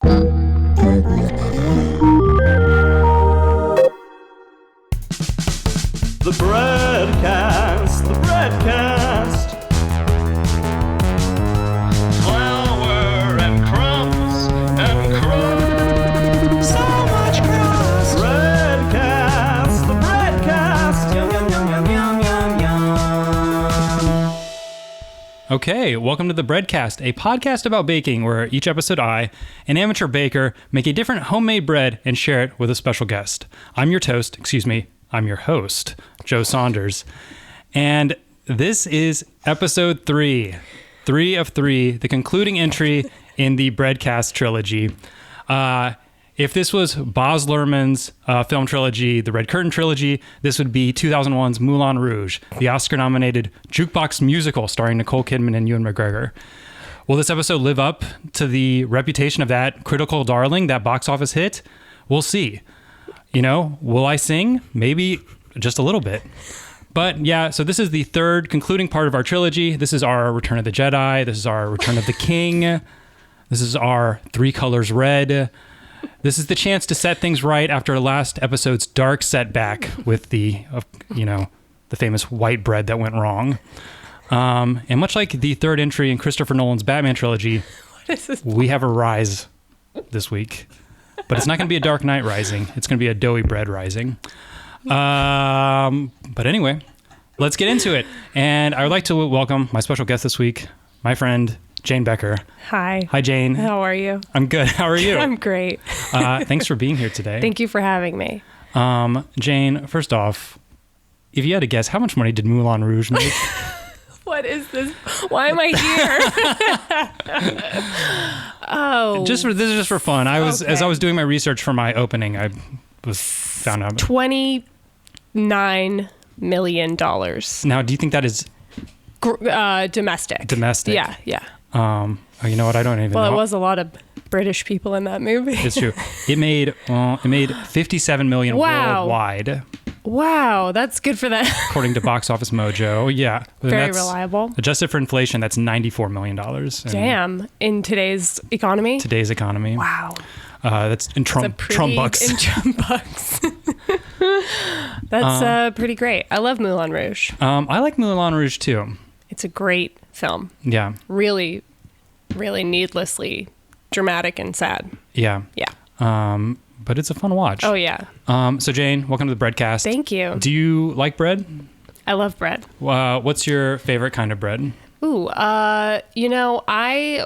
The Breadcast, the Breadcast. Flour and crumbs and crumbs. So much crust. Breadcast, the Breadcast. Yum, yum, yum, yum, yum, yum, yum. Okay, welcome to the Breadcast, a podcast about baking where each episode I, an amateur baker, make a different homemade bread and share it with a special guest. I'm your host, Joe Saunders, and this is episode 3 of 3, the concluding entry in the Breadcast trilogy. If this was Baz Luhrmann's film trilogy, the Red Curtain trilogy, this would be 2001's Moulin Rouge, the Oscar-nominated jukebox musical starring Nicole Kidman and Ewan McGregor. Will this episode live up to the reputation of that critical darling, that box office hit? We'll see. You know, will I sing? Maybe just a little bit. But yeah, so this is the third concluding part of our trilogy. This is our Return of the Jedi. This is our Return of the King. This is our Three Colors Red. This is the chance to set things right after last episode's dark setback with the famous white bread that went wrong. And much like the third entry in Christopher Nolan's Batman trilogy, we have a rise this week. But it's not going to be a Dark Knight rising. It's going to be a doughy bread rising. But anyway, let's get into it. And I would like to welcome my special guest this week, my friend, Jane Becker. Hi. Hi, Jane. How are you? I'm good. How are you? I'm great. Thanks for being here today. Thank you for having me. Jane, first off, if you had to guess, how much money did Moulin Rouge make? What is this? Why am I here? This is just for fun. As I was doing my research for my opening, I found out $29 million. Now, do you think that is domestic? Domestic. Yeah. You know what? I don't even know. Well, it was a lot of British people in that movie. It's true. It made $57 million worldwide. Wow, that's good for that. According to Box Office Mojo. Yeah. Very reliable. Adjusted for inflation, that's $94 million. Damn. In today's economy? Today's economy. Wow. That's in Trump bucks. In Trump bucks. That's pretty great. I love Moulin Rouge. I like Moulin Rouge too. It's a great film. Yeah. Really, really needlessly dramatic and sad. Yeah. Yeah. But it's a fun watch. Oh, yeah. So, Jane, welcome to the Breadcast. Thank you. Do you like bread? I love bread. What's your favorite kind of bread? Ooh, I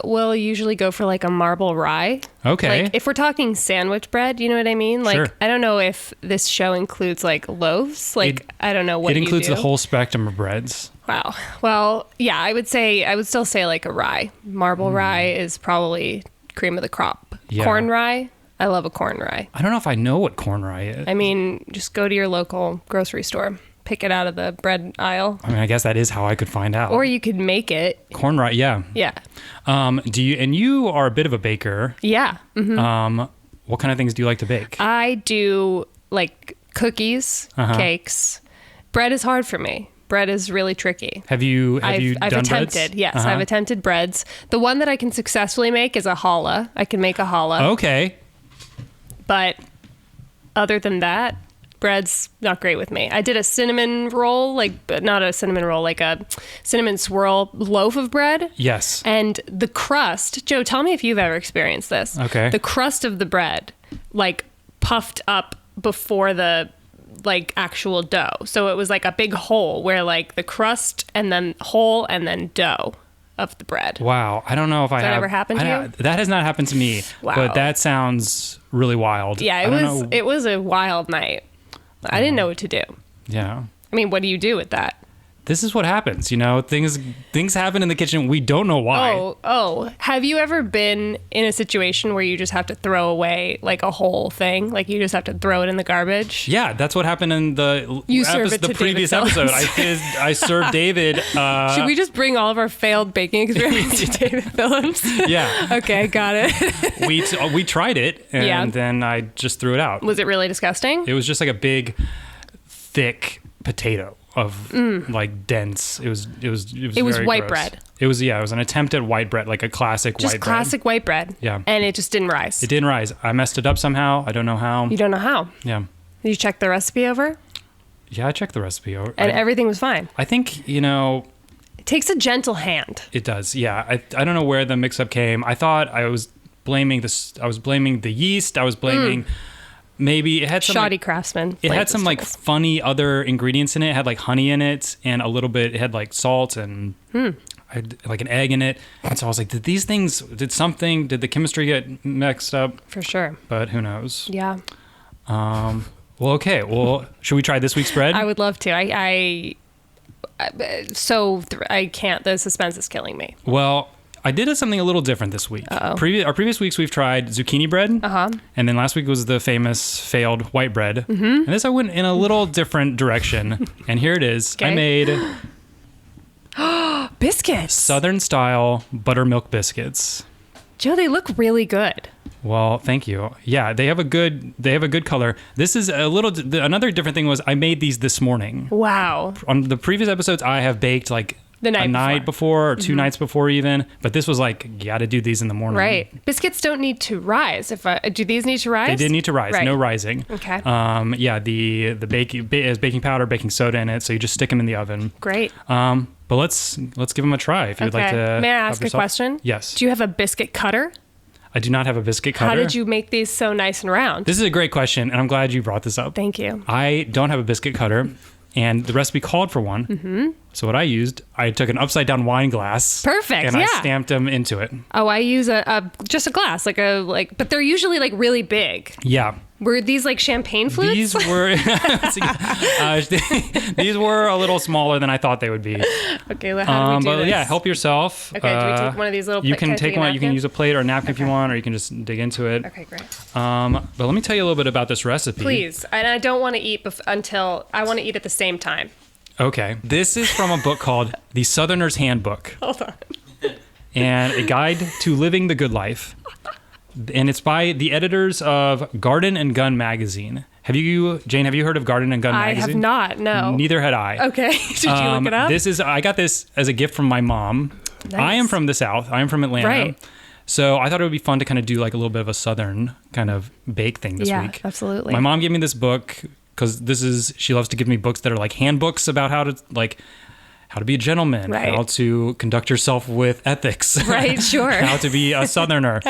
will usually go for like a marble rye. Okay. Like if we're talking sandwich bread, you know what I mean? Like, sure. I don't know if this show includes like loaves. Like, I don't know what it includes you do. the whole spectrum of breads. Wow. Well, yeah, I would still say like a rye. Marble rye is probably cream of the crop. Yeah. Corn rye. I love a corn rye. I don't know if I know what corn rye is. I mean, just go to your local grocery store. Pick it out of the bread aisle. I mean, I guess that is how I could find out. Or you could make it. Corn rye, yeah. Yeah. You are a bit of a baker. Yeah. Mm-hmm. What kind of things do you like to bake? I do like cookies, cakes. Bread is hard for me. Bread is really tricky. Have you I've done attempted, breads? yes. I've attempted breads. The one that I can successfully make is a challah. I can make a challah. Okay. But other than that, bread's not great with me. I did a cinnamon roll, like a cinnamon swirl loaf of bread. Yes. And the crust, Joe, tell me if you've ever experienced this. Okay. The crust of the bread, like puffed up before the like actual dough. So it was like a big hole where like the crust and then hole and then dough of the bread. Wow. I don't know if Has that ever happened to you? That has not happened to me. Wow. But that sounds really wild. Yeah, it was a wild night. I didn't know what to do. Yeah. I mean, what do you do with that? This is what happens, you know? Things happen in the kitchen. We don't know why. Oh. Have you ever been in a situation where you just have to throw away like a whole thing? Like you just have to throw it in the garbage? Yeah, that's what happened in the previous episode. I served David. Should we just bring all of our failed baking experience to David Phillips? Yeah. Okay, got it. We tried it, and then I just threw it out. Was it really disgusting? It was just like a big, thick potato. like dense. It was It was very white gross. bread. It was an attempt at white bread, like a classic Just white classic white bread. Yeah. And it just didn't rise. bread. It didn't rise. I messed it up somehow. I don't know how. You don't know how. Yeah. Did you check the recipe over? Yeah, I checked the recipe over. And everything was fine. I think, It takes a gentle hand. it does. Yeah. I don't know where the mix up came. I thought I was blaming the yeast. I was blaming maybe it had some Shoddy craftsman. it like had some this like to us. funny other ingredients in it. It had like honey in it and a little bit, it had like salt and I had like an egg in it. And so I was like, did the chemistry get mixed up? For sure. But who knows? Yeah. Well, okay. Well, should we try this week's bread? I would love to. I can't. The suspense is killing me. Well, I did something a little different this week. Uh-oh. Our previous weeks we've tried zucchini bread, and then last week was the famous failed white bread. Mm-hmm. And this I went in a little different direction, and here it is. Okay. I made Biscuits. Southern style buttermilk biscuits. Joe, they look really good. Well, thank you. Yeah, they have a good color. This is another different thing was I made these this morning. Wow. On the previous episodes, I have baked like The night a night before or 2 nights before even, but this was like, you got to do these in the morning. Right. Biscuits don't need to rise. Do these need to rise? They did need to rise. Right. No rising. Okay. Yeah, the has baking powder, baking soda in it, so you just stick them in the oven. Great. But let's give them a try if you'd like to. May I help ask a yourself. question? Yes. Do you have a biscuit cutter? I do not have a biscuit cutter. How did you make these so nice and round? This is a great question, and I'm glad you brought this up. Thank you. I don't have a biscuit cutter, and the recipe called for one. Mm-hmm. So what I took an upside down wine glass. Perfect, And I yeah. stamped them into it. Oh, I use just a glass, but they're usually like really big. Yeah. Were these like champagne flutes? These were these were a little smaller than I thought they would be. Okay, well, how do we do But this? yeah, help yourself. Okay, do we take one of these little You can can I take take a one. You can napkin? use a plate or a napkin if you want, or you can just dig into it. Okay, great. But let me tell you a little bit about this recipe. Please, and I don't want to eat until I want to eat at the same time. Okay. This is from a book called The Southerner's Handbook. Hold on. And a guide to living the good life. And it's by the editors of Garden and Gun magazine. Jane, have you heard of Garden and Gun I magazine? have not. No. Neither had I. Okay. Did you look it up? I got this as a gift from my mom. Nice. I am from the South. I am from Atlanta. Right. So I thought it would be fun to kind of do like a little bit of a Southern kind of bake thing this Yeah, week. absolutely. My mom gave me this book because she loves to give me books that are like handbooks about how to be a gentleman, Right. how to conduct yourself with ethics. Right, sure. How to be a Southerner.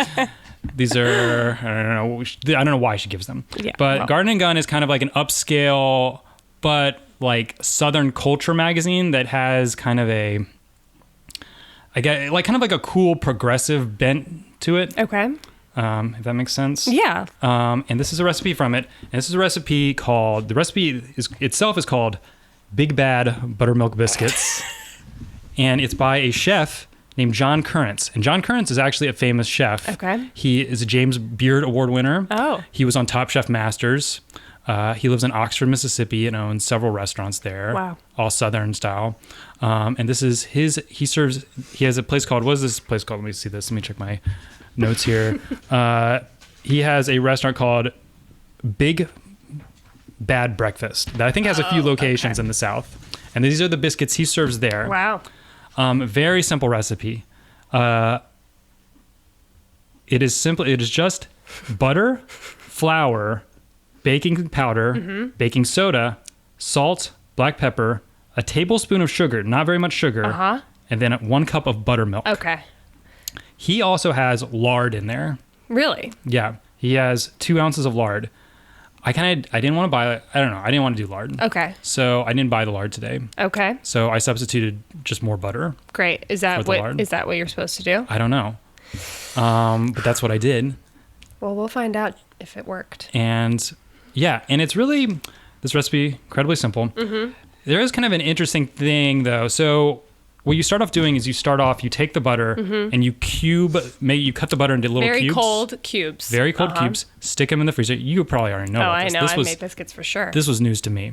These are, I don't know why she gives them. Yeah, but well. Garden and Gun is kind of like an upscale, but like Southern culture magazine that has kind of a cool progressive bent to it. Okay. If that makes sense. Yeah. And this is a recipe from it. And this is a recipe called, itself is called Big Bad Buttermilk Biscuits. And it's by a chef named John Currents. And John Currents is actually a famous chef. Okay. He is a James Beard Award winner. Oh. He was on Top Chef Masters. He lives in Oxford, Mississippi, and owns several restaurants there. Wow. All Southern style. And this is he has a place called, what is this place called? Let me see this. Let me check my notes here. He has a restaurant called Big Bad Breakfast that I think has a few locations in the South. And these are the biscuits he serves there. Wow. Very simple recipe. It is just butter, flour, baking powder, baking soda, salt, black pepper, a tablespoon of sugar, not very much sugar, and then 1 cup of buttermilk. Okay. He also has lard in there. Really? Yeah, he has 2 ounces of lard. I didn't want to buy, I don't know, I didn't want to do lard. Okay. So I didn't buy the lard today. Okay. So I substituted just more butter. Great. Is For that the lard. what you're supposed to do? I don't know. But that's what I did. Well, we'll find out if it worked. And yeah, and it's really, this recipe, incredibly simple. Mm-hmm. There is kind of an interesting thing though. So what you start off doing is you take the butter and you cut the butter into little Very cubes. cold cubes. Very cold cubes. Stick them in the freezer. You probably already know Oh, about I this. know. This I was, made biscuits for sure. This was news to me.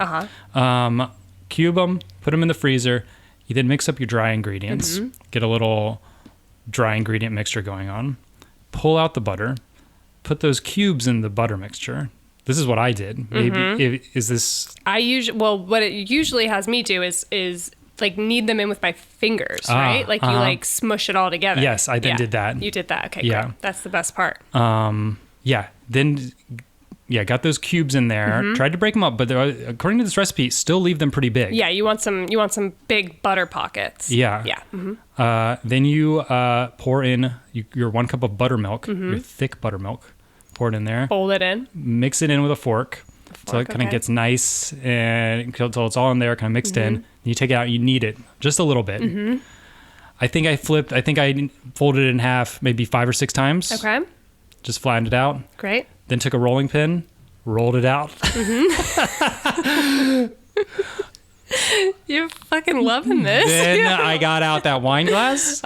Cube them, put them in the freezer. You then mix up your dry ingredients. Get a little dry ingredient mixture going on. Pull out the butter. Put those cubes in the butter mixture. This is what I did. Maybe is this? What it usually has me do is like knead them in with my fingers, right? Like you like smush it all together. Yes, I then did that. You did that. Okay, Yeah. great. That's the best part. Yeah. Then, got those cubes in there. Tried to break them up, but according to this recipe, still leave them pretty big. Yeah, you want some big butter pockets. Yeah. Yeah. Then you pour in your 1 cup of buttermilk, your thick buttermilk. Pour it in there. Fold it in. Mix it in with a fork. So it kind of gets nice and until it's all in there, kind of mixed in. You take it out, you knead it just a little bit. I think I folded it in half maybe 5 or 6 times. Okay. Just flattened it out. Great. Then took a rolling pin, rolled it out. You're fucking loving this. Then I got out that wine glass.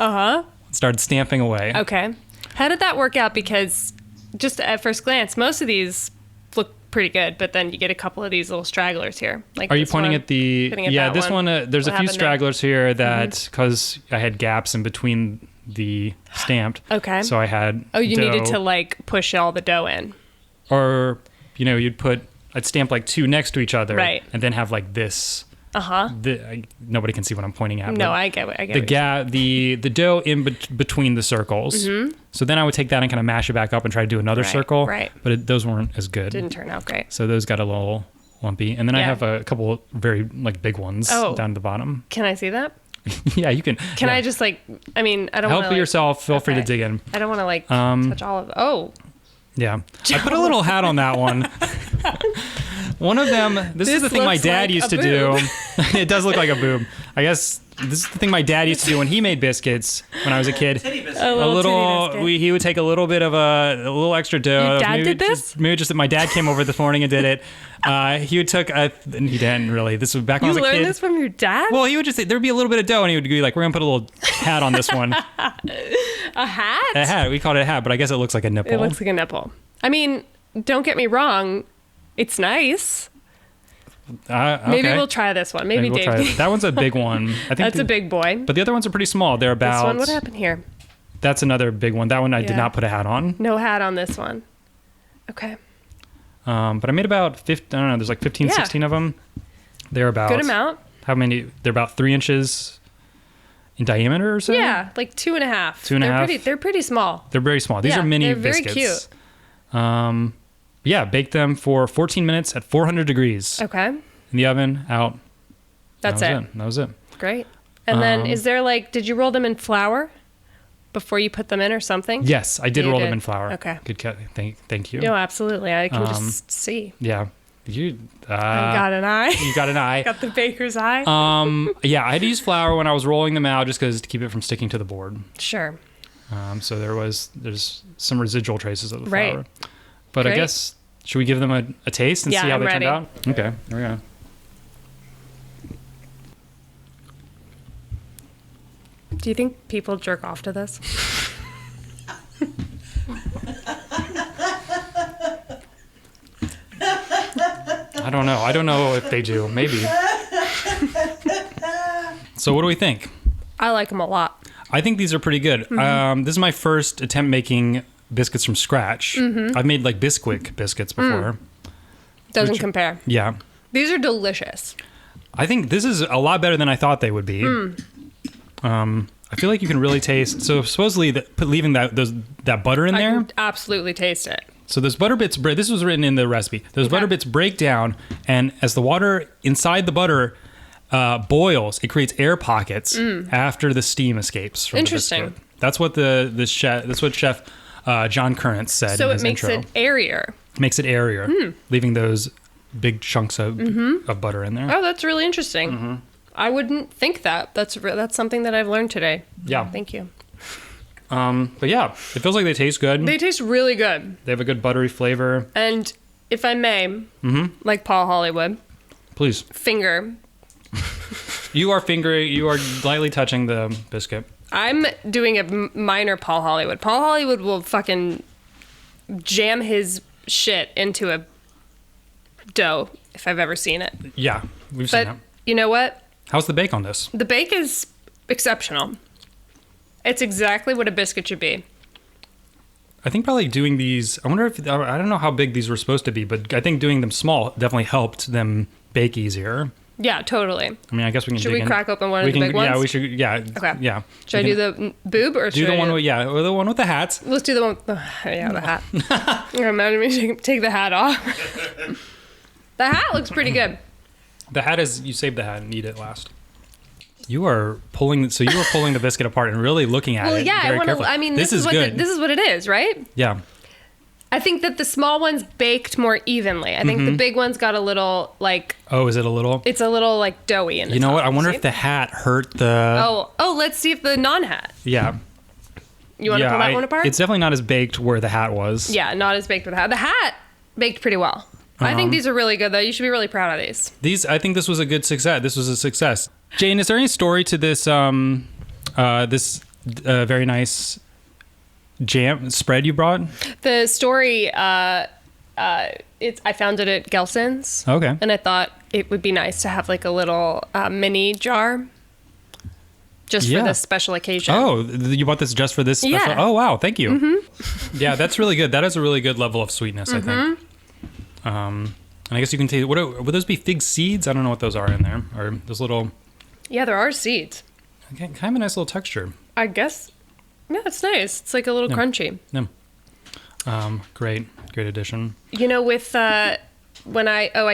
Started stamping away. Okay. How did that work out? Because just at first glance, most of these look pretty good, but then you get a couple of these little stragglers here. Like, are you pointing at the? that this one. There's What a few happened there? stragglers here that because I had gaps in between the stamped. Okay. So I had. Oh, you needed dough. to like push all the dough in. Or I'd stamp like 2 next to each other, Right. and then have like this. Nobody can see what I'm pointing at. No, but I get it. the dough in between the circles. So then I would take that and kind of mash it back up and try to do another circle. right. But those weren't as good. Didn't turn out great. So those got a little lumpy. And then I Yeah. have a couple very like big ones Oh. down at the bottom. Can I see that? Yeah, you can. Can yeah. I just I don't help wanna, yourself? Feel free to okay. dig in. I don't want to touch all of. Oh, Yeah. I put a little hat on that one. One of them, this is the thing my looks dad like used a to do. boob. It does look like a boob. I guess this is the thing my dad used to do when he made biscuits when I was a kid. a A little little, titty biscuit. he would take a little bit of a little extra dough. Your dad Maybe did this? Maybe just that my dad came over this morning and did it. He would he didn't really. This was back when You I was a learned kid. this from your dad? Well, he would just say, there'd be a little bit of dough and he would be like, we're going to put a little hat on this one. A hat? A hat. We called it a hat, but I guess it looks like a nipple. It looks like a nipple. I mean, don't get me wrong. It's nice. Okay. Maybe we'll try this one. Maybe we'll Dave. try it. That one's a big one. I think That's a big boy. But the other ones are pretty small. They're about. This one, what happened here? That's another big one. That one I did Yeah. not put a hat on. No hat on this one. Okay. But I made about 50. I don't know. There's like 15, Yeah. 16 of them. They're about. Good amount. How many? They're about 3 inches in diameter or so. Yeah, like 2.5. 2.5. They're pretty small. They're very small. These Yeah, are mini they're very biscuits. Yeah, bake them for 14 minutes at 400 degrees Okay. in the oven. Out. That's That it. was it. That was it. Great. And then is there did you roll them in flour before you put them in or something? Yes, I did You roll them did. in flour. Okay. Good cut. Thank you. No, absolutely. I can just see. Yeah. You. I got an eye. You got an eye. Got the baker's eye. Yeah, I had to use flour when I was rolling them out just because to keep it from sticking to the board. Sure. So there's some residual traces of the Right. flour. But I Great. guess, should we give them a taste and Yeah, see how I'm they ready. turned out? Okay, here we go. Do you think people jerk off to this? I don't know. I don't know if they do. Maybe. So what do we think? I like them a lot. I think these are pretty good. Mm-hmm. This is my first attempt making biscuits from scratch. Mm-hmm. I've made like Bisquick biscuits before. Doesn't Which- compare. Yeah. These are delicious. I think this is a lot better than I thought they would be. I feel like you can really taste. So supposedly, leaving that butter in I there. can absolutely taste it. So those butter bits. This was written in the recipe. Those butter bits break down, and as the water inside the butter boils, it creates air pockets after the steam escapes from Interesting. the biscuit. That's what the chef. That's what Chef John Current said. So in it his makes intro. it airier. Makes it airier, leaving those big chunks of butter in there. Oh, that's really interesting. Mm-hmm. I wouldn't think that. That's something that I've learned today. Yeah. Thank you. But yeah, it feels like they taste good. They taste really good. They have a good buttery flavor. And if I may, Mm-hmm. like Paul Hollywood, Please. finger. You are lightly touching the biscuit. I'm doing a minor Paul Hollywood. Paul Hollywood will fucking jam his shit into a dough if I've ever seen it. Yeah, we've seen But that. you know what? How's the bake on this? The bake is exceptional. It's exactly what a biscuit should be. I think probably doing these, I wonder if, I don't know how big these were supposed to be, but I think doing them small definitely helped them bake easier. Yeah, totally. I mean, I guess we can Should we crack open one of we the can, big ones? Yeah, we should, yeah. Okay. Yeah. Should I do the boob or Do should the I one with, yeah, or the one with the hats. Let's do the one with the hat. Imagine me take the hat off. The hat looks pretty good. The hat is, you save the hat and eat it last. You are pulling the biscuit apart and really looking at it. Well, yeah, very I want carefully. to. I mean, this is good. This is what it is, right? Yeah. I think that the small ones baked more evenly. I think the big ones got a little like. Oh, is it a little? It's a little like doughy in the You know top, what? I wonder see? if the hat hurt the. Oh, let's see if the non-hat. Yeah. You want to pull that one apart? It's definitely not as baked where the hat was. Yeah, not as baked with the hat. The hat baked pretty well. I think these are really good, though. You should be really proud of these. I think this was a good success. This was a success. Jane, is there any story to this very nice jam spread you brought? The story, I found it at Gelson's. Okay. And I thought it would be nice to have like a little mini jar just for this special occasion. Oh, you bought this just for this special? Yeah. Oh, wow. Thank you. Yeah, that's really good. That is a really good level of sweetness, I think. And I guess you can take, would those be fig seeds? I don't know what those are in there. Or those little... Yeah, there are seeds. Okay, kind of a nice little texture. I guess. Yeah, it's nice. It's like a little crunchy. Yeah. Great addition. You know, with I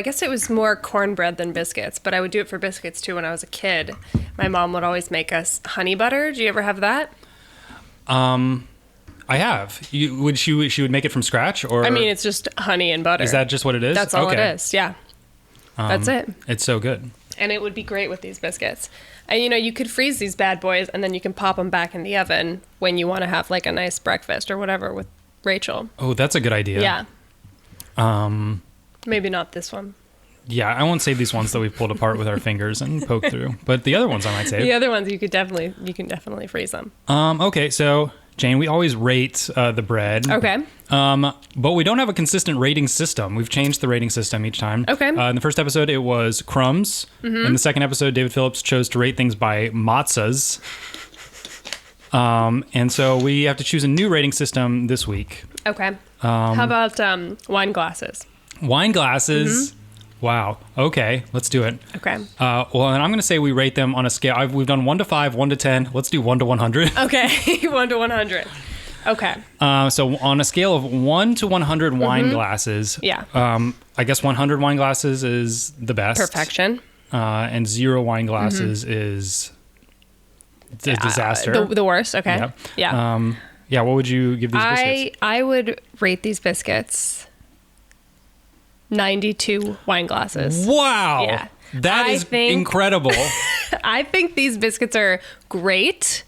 guess it was more cornbread than biscuits, but I would do it for biscuits too when I was a kid. My mom would always make us honey butter. Do you ever have that? I have. She would make it from scratch, or I mean, it's just honey and butter. is that just what it is? That's all it is. Yeah. That's it. It's so good. And it would be great with these biscuits. And you know, you could freeze these bad boys and then you can pop them back in the oven when you want to have like a nice breakfast or whatever with Rachel. Oh, that's a good idea. Yeah. Maybe not this one. Yeah, I won't save these ones that we pulled apart with our fingers and poked through. But the other ones I might save. The other ones you can definitely freeze them. Okay, so Jane, we always rate the bread. Okay. But we don't have a consistent rating system. We've changed the rating system each time. Okay. In the first episode, it was crumbs. In the second episode, David Phillips chose to rate things by matzahs. And so we have to choose a new rating system this week. Okay. How about wine glasses? Wine glasses. Wow. Okay, let's do it. Okay. Well, and I'm going to say we rate them on a scale. We've done 1 to 5, 1 to 10. Let's do 1 to 100. Okay. 1 to 100. Okay. So on a scale of 1 to 100 wine glasses, Yeah. I guess 100 wine glasses is the best. Perfection. And 0 wine glasses is a disaster. The worst. Okay. Yeah. Yeah. Yeah. What would you give these biscuits? I would rate these biscuits 92 wine glasses. Wow. Yeah. That is incredible. I think these biscuits are great.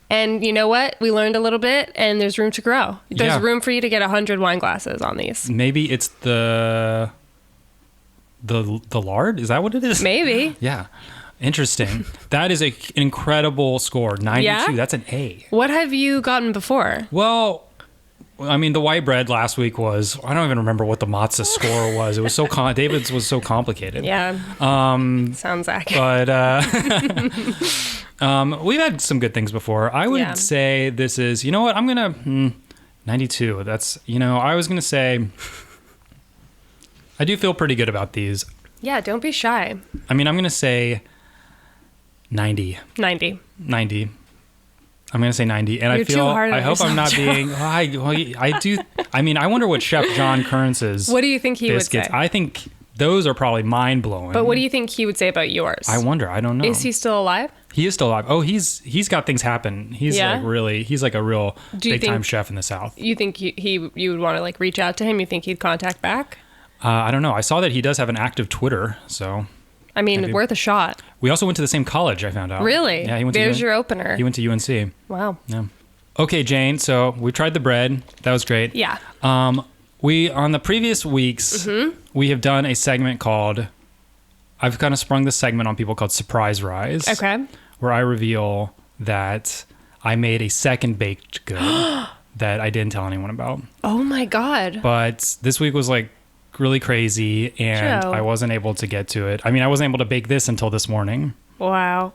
And you know what? We learned a little bit and there's room to grow. There's room for you to get 100 wine glasses on these. Maybe it's the lard? Is that what it is? Maybe. Yeah. Interesting. That is an incredible score. 92. Yeah? That's an A. What have you gotten before? Well, I mean, the white bread last week was, I don't even remember what the matzah score was. It was so, David's was so complicated. Yeah. Sounds accurate. But we've had some good things before. I would say this is, you know what, I'm going to, 92. That's, I was going to say, I do feel pretty good about these. Yeah, don't be shy. I mean, I'm going to say 90. 90. 90. I'm going to say 90. And You're I feel, too hard on I hope I'm not yourself, being, I do, I mean, I wonder what Chef John Kearns's What do you think he biscuits, would say? I think those are probably mind blowing. But what do you think he would say about yours? I wonder. I don't know. Is he still alive? He is still alive. Oh, he's got things happen. He's he's like a real big time chef in the South. You think you would want to like reach out to him? You think he'd contact back? I don't know. I saw that he does have an active Twitter, so. I mean, worth a shot. We also went to the same college, I found out. Really? Yeah, he went There's to your opener. He went to UNC. Wow. Yeah. Okay, Jane, so we tried the bread. That was great. Yeah. We, on the previous weeks, we have done a segment called, I've kind of sprung this segment on people called Surprise Rise. Okay. Where I reveal that I made a second baked good that I didn't tell anyone about. Oh my God. But this week was like really crazy and Joe. I wasn't able to get to it. I mean, I wasn't able to bake this until this morning. Wow.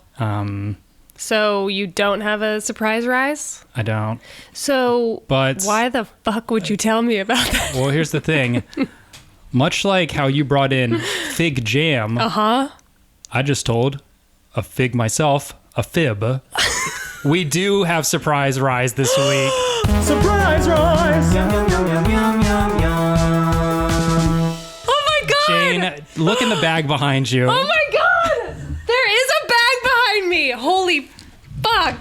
So you don't have a surprise rise? I don't. So But- why the fuck would you tell me about that? Well, here's the thing. Much like how you brought in fig jam, I just told a fig myself a fib. We do have surprise rise this week. Surprise rise! Yum, yum, yum, yum, yum, yum, yum. Oh my god! Jane, look in the bag behind you. Oh my god! There is a bag behind me! Holy fuck!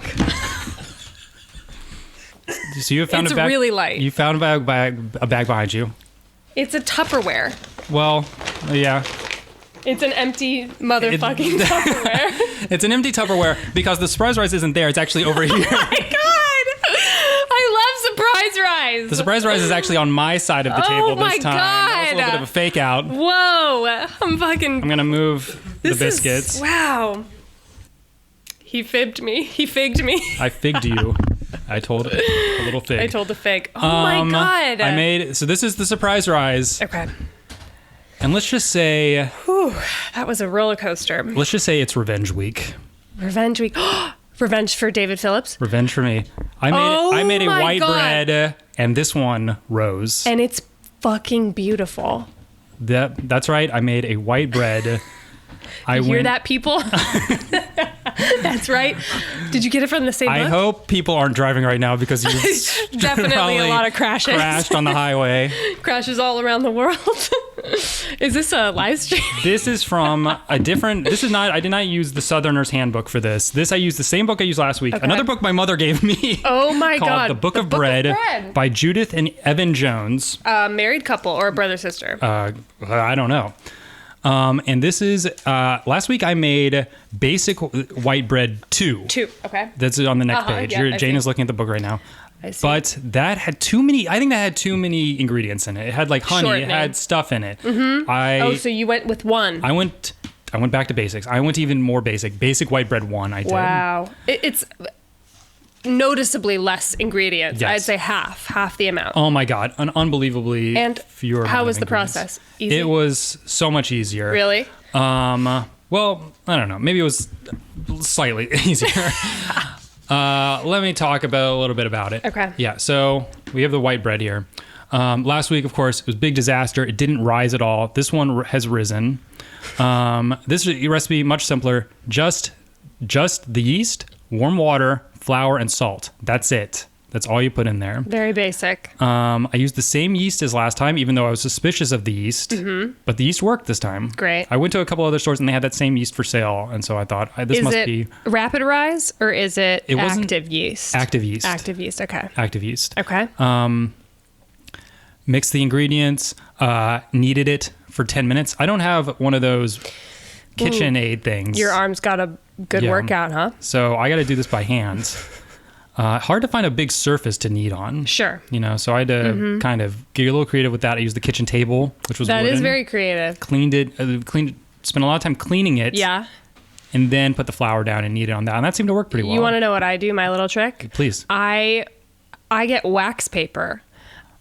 So you found It's a bag. really light. You found a bag behind you. It's a Tupperware. Well, yeah. It's an empty motherfucking Tupperware. It's an empty Tupperware because the surprise rise isn't there. It's actually over here. Oh my god! I love surprise rise. The surprise rise is actually on my side of the table my this time. That was a little God. bit of a fake out. Whoa! I'm fucking. I'm gonna move the biscuits. Wow. He fibbed me. He figged me. I figged you. I told a little fig. I told the fig. Oh my god. I made so this is the surprise rise, Okay. and let's just say That was a roller coaster. it's revenge week. Revenge week. Revenge for David Phillips. Revenge for me. I made a my white God. bread, and this one rose. And it's fucking beautiful. That's right. I made a white bread. I Hear that, people? That's right. Did you get it from the same I book? hope people aren't driving right now because you Definitely probably a lot of crashes. crashed on the highway. Crashes all around the world. Is this a live stream? This is from a different. This is not. I did not use the Southerner's Handbook for this. I used the same book I used last week. Okay. Another book my mother gave me. Oh my called god. The Book of Bread by Judith and Evan Jones. A married couple or a brother sister? I don't know. And this is last week I made basic white bread 2. Two. Okay. That's on the next page. yeah, I Jane see. is looking at the book right now. I see. But that had too many. I think that had too many ingredients in it. It had like honey. Shortening. It had stuff in it. Mm-hmm. So you went with one. I went back to basics. I went to even more basic. Basic white bread 1. I did. Wow. It's noticeably less ingredients. Yes. I'd say half the amount. Oh my god, an unbelievably And fewer. how amount was of the ingredients. process? Easy? It was so much easier. Really? Well, I don't know. Maybe it was slightly easier. Let me talk about a little bit about it. Okay. Yeah. So we have the white bread here. Last week, of course, it was a big disaster. It didn't rise at all. This one has risen. This recipe much simpler. Just the yeast, warm water, flour, and salt. That's it. That's all you put in there. Very basic. I used the same yeast as last time, even though I was suspicious of the yeast. Mm-hmm. But the yeast worked this time. Great. I went to a couple other stores and they had that same yeast for sale, and so I thought this Is must it be rapid rise or is it, It wasn't active yeast? active yeast. Active yeast. Okay. Active yeast. Okay. Mixed the ingredients. Kneaded it for 10 minutes. I don't have one of those KitchenAid things. Your arms got a good Yeah. workout, huh? So I got to do this by hand. Hard to find a big surface to knead on. Sure. You know, so I had to kind of get a little creative with that. I used the kitchen table, which was That wooden. is very creative. Cleaned it. Spent a lot of time cleaning it. Yeah. And then put the flour down and knead it on that. And that seemed to work pretty well. You want to know what I do? My little trick? Please. I get wax paper.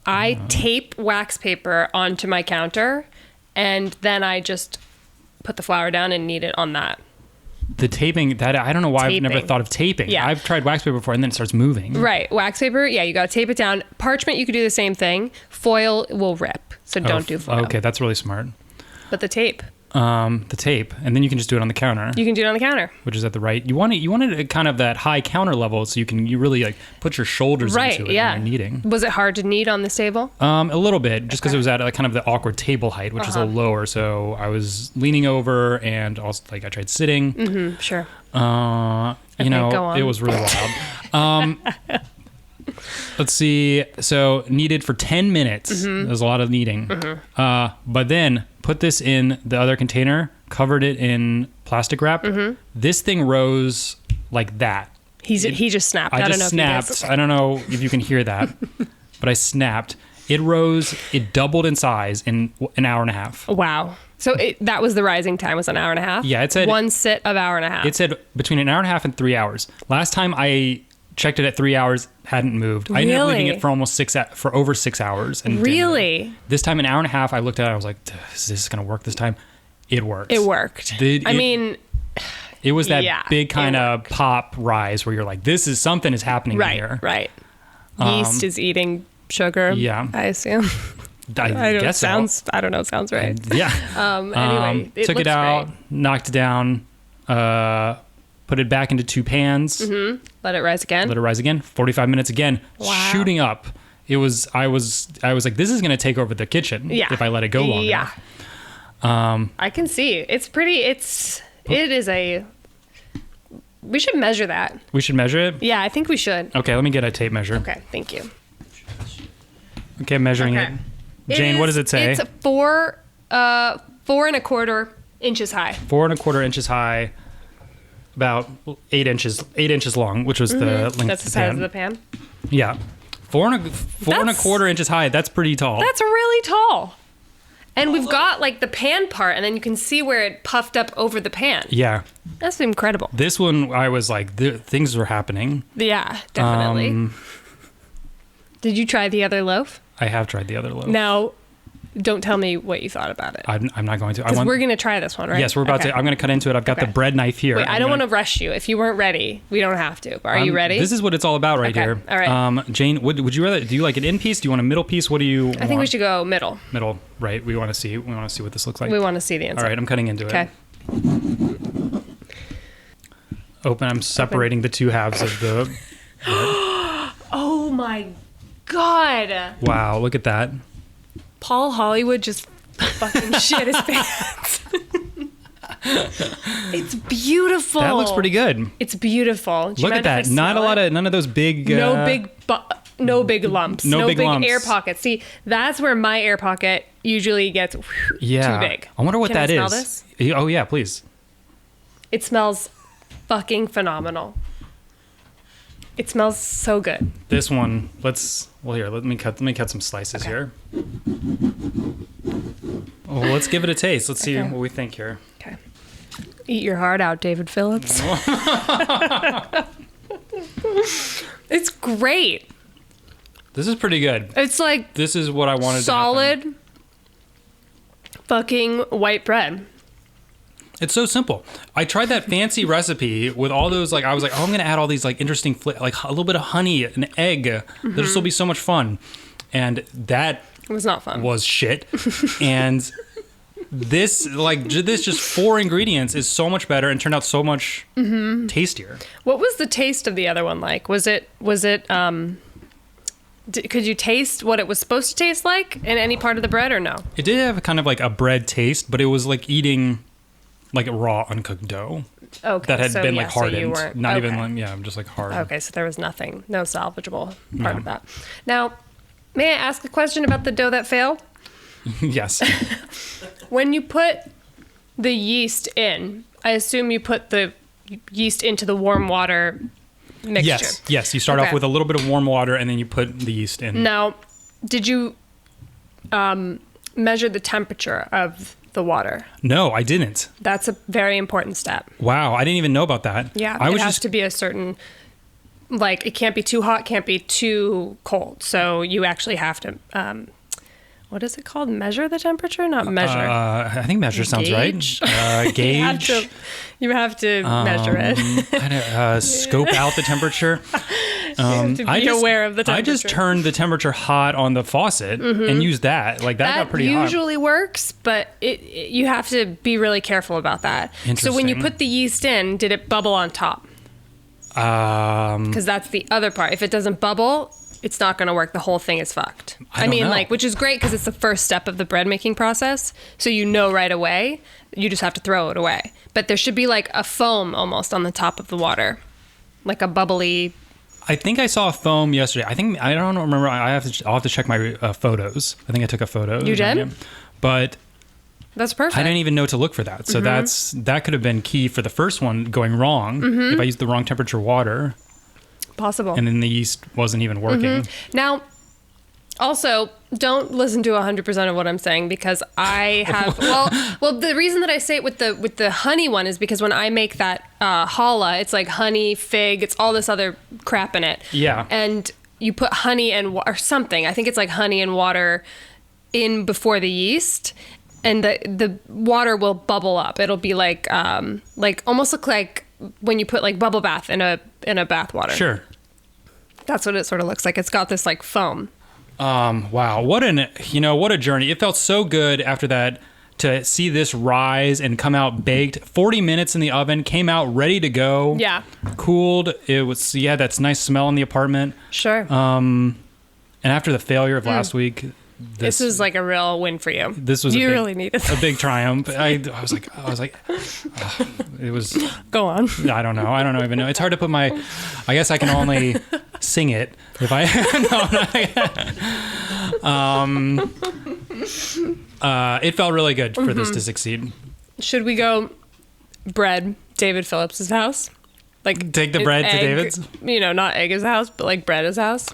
I tape wax paper onto my counter, and then I just put the flour down and knead it on that. The taping, that I don't know why I've never Taping. thought of taping. Yeah. I've tried wax paper before and then it starts moving. Right. Wax paper, yeah, you got to tape it down. Parchment, you could do the same thing. Foil will rip, so don't do foil. Okay, that's really smart. But the tape, The tape, and then you can just do it on the counter, you can do it on the counter. which is at the right. You wanted it kind of that high counter level, so you really like put your shoulders Right, into it yeah. when you're kneading. Was it hard to knead on this table? A little bit, just because it was at like kind of the awkward table height, which is a little lower. So I was leaning over, and also like I tried sitting. Sure. You Okay, know, go on. it was really wild. Let's see. So kneaded for 10 minutes. Mm-hmm. There's a lot of kneading. But then put this in the other container, covered it in plastic wrap. Mm-hmm. This thing rose like that. He just snapped. I I don't just know if snapped. I don't know if you can hear that, but I snapped. It rose. It doubled in size in an hour and a half. Wow. So that was the rising time, was an hour and a half? Yeah, it said- one sit of hour and a half. It said between an hour and a half and 3 hours. Last time I checked it at 3 hours, hadn't moved. I ended up leaving Really? it for over 6 hours. And didn't move. Really? This time, an hour and a half, I looked at it, I was like, is this going to work this time? It worked. It worked. Did I it- mean, It was that Yeah, big kind it of pop rise where you're like, something is happening here. Right. Yeast is eating sugar. Yeah. I assume. I guess so. I don't know. Sounds right. Yeah. Anyway, it took it looks out, great. knocked it down, put it back into 2 pans. Let it rise again. Let it rise again. 45 minutes again. Wow. Shooting up. I was like, this is going to take over the kitchen if I let it go long enough. I can see. It's pretty. We should measure that. We should measure it? Yeah, I think we should. Okay, let me get a tape measure. Okay, thank you. Okay, I'm measuring it. Jane, what does it say? It's 4 4.25 inches high. 4.25 inches high, about 8 inches long, which was the length That's the size of the pan. Yeah. 4.25 inches high. That's pretty tall. That's really tall. And we've got like the pan part, and then you can see where it puffed up over the pan. Yeah. That's incredible. This one, I was like, things were happening. Yeah, definitely. Did you try the other loaf? I have tried the other loaf. Now, don't tell me what you thought about it. I'm not going to. Because we're going to try this one, right? Yes, we're about to. I'm going to cut into it. I've got the bread knife here. Wait, I don't want to rush you. If you weren't ready, we don't have to. Are you ready? This is what it's all about right here. All right. Jane, would you rather, do you like an in piece? Do you want a middle piece? What do you want? I think we should go middle. Middle, right. We want to see what this looks like. We want to see the inside. All right, I'm cutting into it. Okay. Open. I'm separating the two halves of the bread. Oh my God. Wow, look at that. Paul Hollywood just fucking shit his pants. It's beautiful. That looks pretty good. It's beautiful. Look at that. None of those big. No big lumps. No big lumps. Air pockets. See, that's where my air pocket usually gets too big. I wonder what Can that I is. smell this? Oh yeah, please. It smells fucking phenomenal. It smells so good. This one, let me cut some slices here. Oh, let's give it a taste. Let's see what we think here. Okay. Eat your heart out, David Phillips. It's great. This is pretty good. It's like This is what I wanted solid to happen. fucking white bread. It's so simple. I tried that fancy recipe with all those, like, I was like, oh, I'm going to add all these, like, interesting, like, a little bit of honey, an egg. This will be so much fun. And that It was not fun. was shit. And this just 4 ingredients is so much better and turned out so much tastier. What was the taste of the other one like? Could you taste what it was supposed to taste like in any part of the bread or no? It did have kind of like a bread taste, but it was like eating like a raw uncooked dough. Okay. That had been like so hardened. you weren't, Not okay. even like, just like hard. Okay, so there was no salvageable part of that. Now, may I ask a question about the dough that failed? Yes. When you put the yeast in, I assume you put the yeast into the warm water mixture. Yes. You start off with a little bit of warm water and then you put the yeast in. Now, did you measure the temperature of the water? No, I didn't. That's a very important step. Wow, I didn't even know about that. Yeah, I it was has to be a certain, like, it can't be too hot, can't be too cold. So you actually have to, what is it called? Measure the temperature? Not measure. I think measure sounds right. Gauge? Gauge. You have to measure it. Scope out the temperature. You have to be aware of the temperature. I just turned the temperature hot on the faucet and used that. Like that got pretty hot. That usually works, but you have to be really careful about that. So when you Interesting. put the yeast in, did it bubble on top? Because that's the other part. If it doesn't bubble, it's not going to work. The whole thing is fucked. I don't know. which is great because it's the first step of the bread making process. So you know right away. You just have to throw it away. But there should be like a foam almost on the top of the water, like a bubbly. I think I saw a foam yesterday. I don't remember. I'll have to check my photos. I think I took a photo. You did? But That's perfect. I didn't even know to look for that. So that could have been key for the first one going wrong if I used the wrong temperature water. Possible. And then the yeast wasn't even working. Now, also, don't listen to 100% of what I'm saying because I have well, the reason that I say it with the honey one is because when I make that challah, it's like honey, fig, it's all this other crap in it. Yeah. And you put honey and or something. I think it's like honey and water in before the yeast. and the water will bubble up. It'll be like almost look like when you put like bubble bath in a bath water. Sure. That's what it sort of looks like. It's got this like foam. Wow. What a journey. It felt so good after that to see this rise and come out baked. 40 minutes in the oven, came out ready to go. Yeah. Cooled. It was, that's nice smell in the apartment. Sure. And after the failure of last week, this was like a real win for you. This was really needed a big triumph. I was like, it was. Go on. I don't even know. It's hard to put I guess I can only sing it if I. It felt really good for this to succeed. Should we go bread David Phillips's house? Like take the bread egg, to David's? Not egg his house, but like bread his house.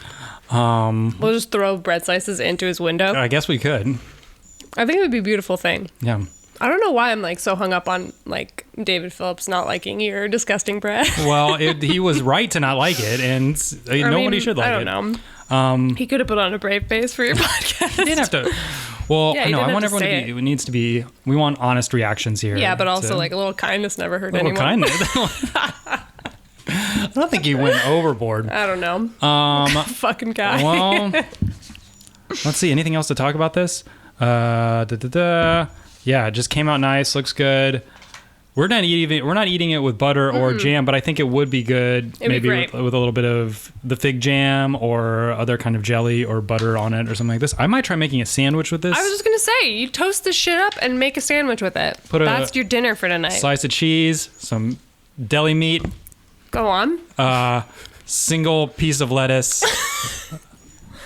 We'll just throw bread slices into his window. I guess we could. I think it would be a beautiful thing. Yeah. I don't know why I'm like so hung up on like David Phillips not liking your disgusting bread. Well, he was right to not like it, and nobody should like it. I don't know. He could have put on a brave face for your podcast. He didn't have to. Well, Yeah, no, I want everyone to say be. It needs to be. We want honest reactions here. Yeah, but also like a little kindness never hurt anyone. Kindness. I don't think he went overboard. I don't know. Fucking guy. Well, let's see. Anything else to talk about this? Yeah, it just came out nice. Looks good. We're not eating it with butter or jam, but I think it would be good. It'd maybe be great. with a little bit of the fig jam or other kind of jelly or butter on it or something like this. I might try making a sandwich with this. I was just gonna say, you toast this shit up and make a sandwich with it. That's your dinner for tonight. Slice of cheese, some deli meat. Go on. Single piece of lettuce,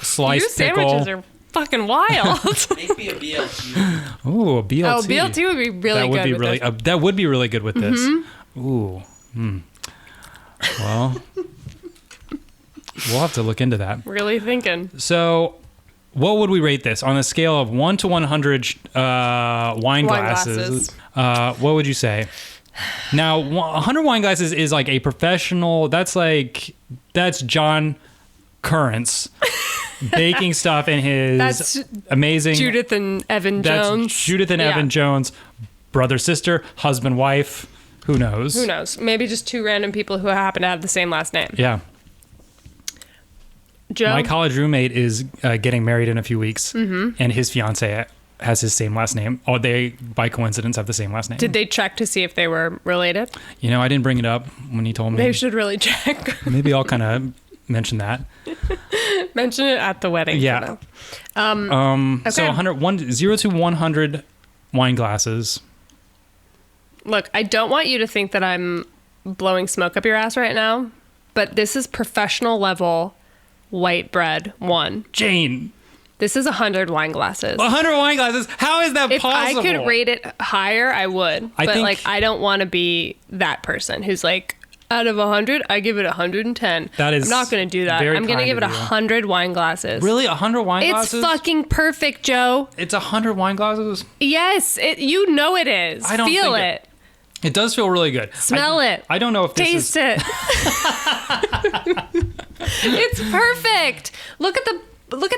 sliced Your pickle. sandwiches are fucking wild. Make me a BLT. Ooh, a BLT. Oh, BLT would be really good. That would be really good with this. Ooh. Well, we'll have to look into that. Really thinking. So, what would we rate this on a scale of 1 to 100 wine glasses? What would you say? Now, 100 wine glasses is like a professional. That's John Currents baking stuff in his That's amazing Judith and Evan Jones. That's Judith and Evan Jones, brother, sister, husband, wife. Who knows? Who knows? Maybe just two random people who happen to have the same last name. Yeah. Joe? My college roommate is getting married in a few weeks, and his fiance has his same last name. Oh, they, by coincidence, have the same last name. Did they check to see if they were related? I didn't bring it up when he told me. They should really check. Maybe I'll kind of mention that. Mention it at the wedding. Yeah. Okay. So 0 to 100 wine glasses. Look, I don't want you to think that I'm blowing smoke up your ass right now, but this is professional level white bread 1. Jane. This is 100 wine glasses. 100 wine glasses? How is that If possible? I could rate it higher, I would. I But think- like, I don't want to be that person who's like, out of 100, I give it 110. That is I'm not going to do that. very I'm going to kind give it of you. 100 wine glasses. Really? 100 wine It's glasses? fucking perfect, Joe. It's 100 wine glasses? Yes, you know it is. I don't Feel think it. It does feel really good. Smell it. I don't know if this Taste is... it. It's perfect. Look at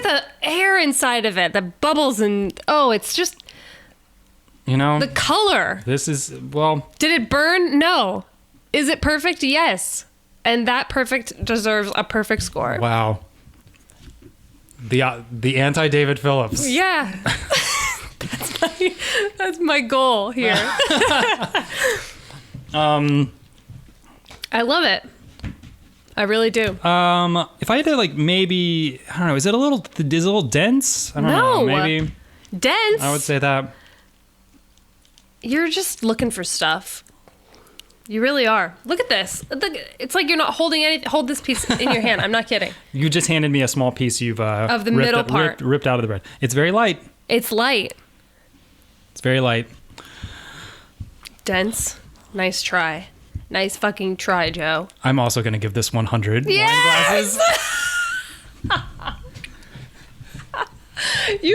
the air inside of it, the bubbles, and it's just the color. This is, well... Did it burn? No. Is it perfect? Yes. And that perfect deserves a perfect score. Wow. The anti-David Phillips. Yeah. That's my goal here. I love it. I really do. If I had to maybe, I don't know, is it a little dense? I don't know. Maybe Dense. I would say that. You're just looking for stuff. You really are. Look at this. It's like you're not holding anything. Hold this piece in your hand. I'm not kidding. You just handed me a small piece you've of the middle part. Ripped out of the bread. It's very light. It's light. It's very light. Dense. Nice try. Nice fucking try, Joe. I'm also going to give this 100 wine Yes! glasses.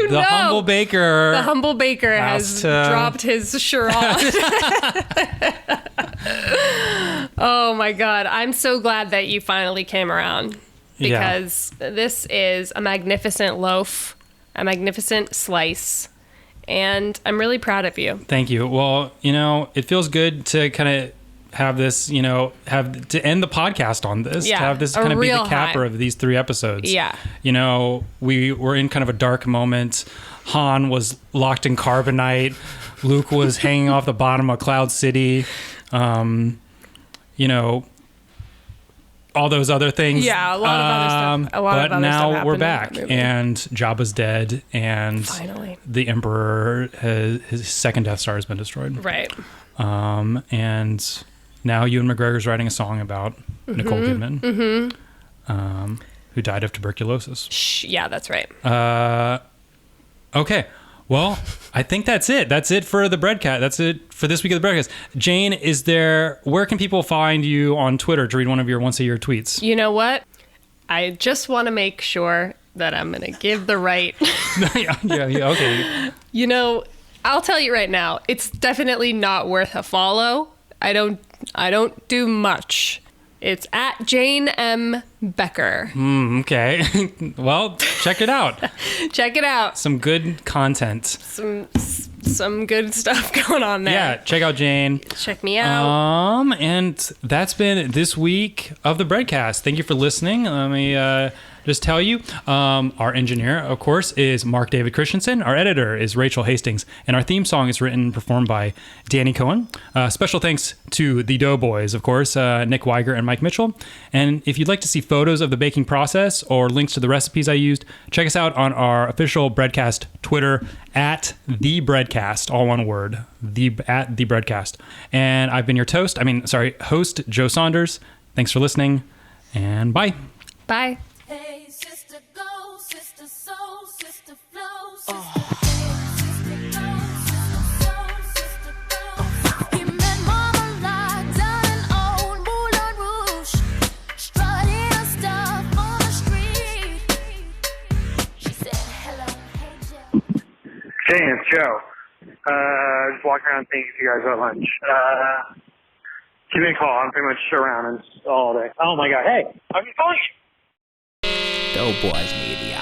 The humble baker. The humble baker has dropped his Shiraz. Oh my God. I'm so glad that you finally came around because this is a magnificent loaf, a magnificent slice, and I'm really proud of you. Thank you. Well, it feels good to kind of have this, have to end the podcast on this, to have this kind of be the capper of these 3 episodes. Yeah. We were in kind of a dark moment. Han was locked in carbonite. Luke was hanging off the bottom of Cloud City. All those other things. Yeah, a lot of other stuff. But now stuff we're back, and Jabba's dead, and finally the Emperor, his second Death Star has been destroyed. Right. And now Ewan McGregor's writing a song about Nicole Kidman, who died of tuberculosis. Yeah, that's right. Okay. Well, I think that's it. That's it for the Breadcast. That's it for this week of the Breadcast. Jane, where can people find you on Twitter to read one of your once-a-year tweets? You know what? I just want to make sure that I'm going to give the right... yeah, okay. I'll tell you right now, it's definitely not worth a follow. I don't do much. It's at Jane M. Becker. Okay. Well, check it out. Check it out. Some good content. Some good stuff going on there. Yeah, check out Jane. Check me out. And that's been this week of the Breadcast. Thank you for listening. Let me just tell you, our engineer, of course, is Mark David Christensen. Our editor is Rachel Hastings. And our theme song is written and performed by Danny Cohen. Special thanks to the Doughboys, of course, Nick Weiger and Mike Mitchell. And if you'd like to see photos of the baking process or links to the recipes I used, check us out on our official Breadcast Twitter at The Breadcast, all one word, at The Breadcast. And I've been your host, Joe Saunders. Thanks for listening, and bye. Bye. Hey, sister, go, sister, soul, sister, flow, sister, sister, go, sister, go. He met Mama like down in old Moulin Rouge, strutting stuff on the street. She said, hello, hey, Joe. Jane, it's Joe. Just walking around thinking if you guys got lunch. Give me a call. I'm pretty much around all day. Oh my god, hey, I'm calling you. Doughboys Media.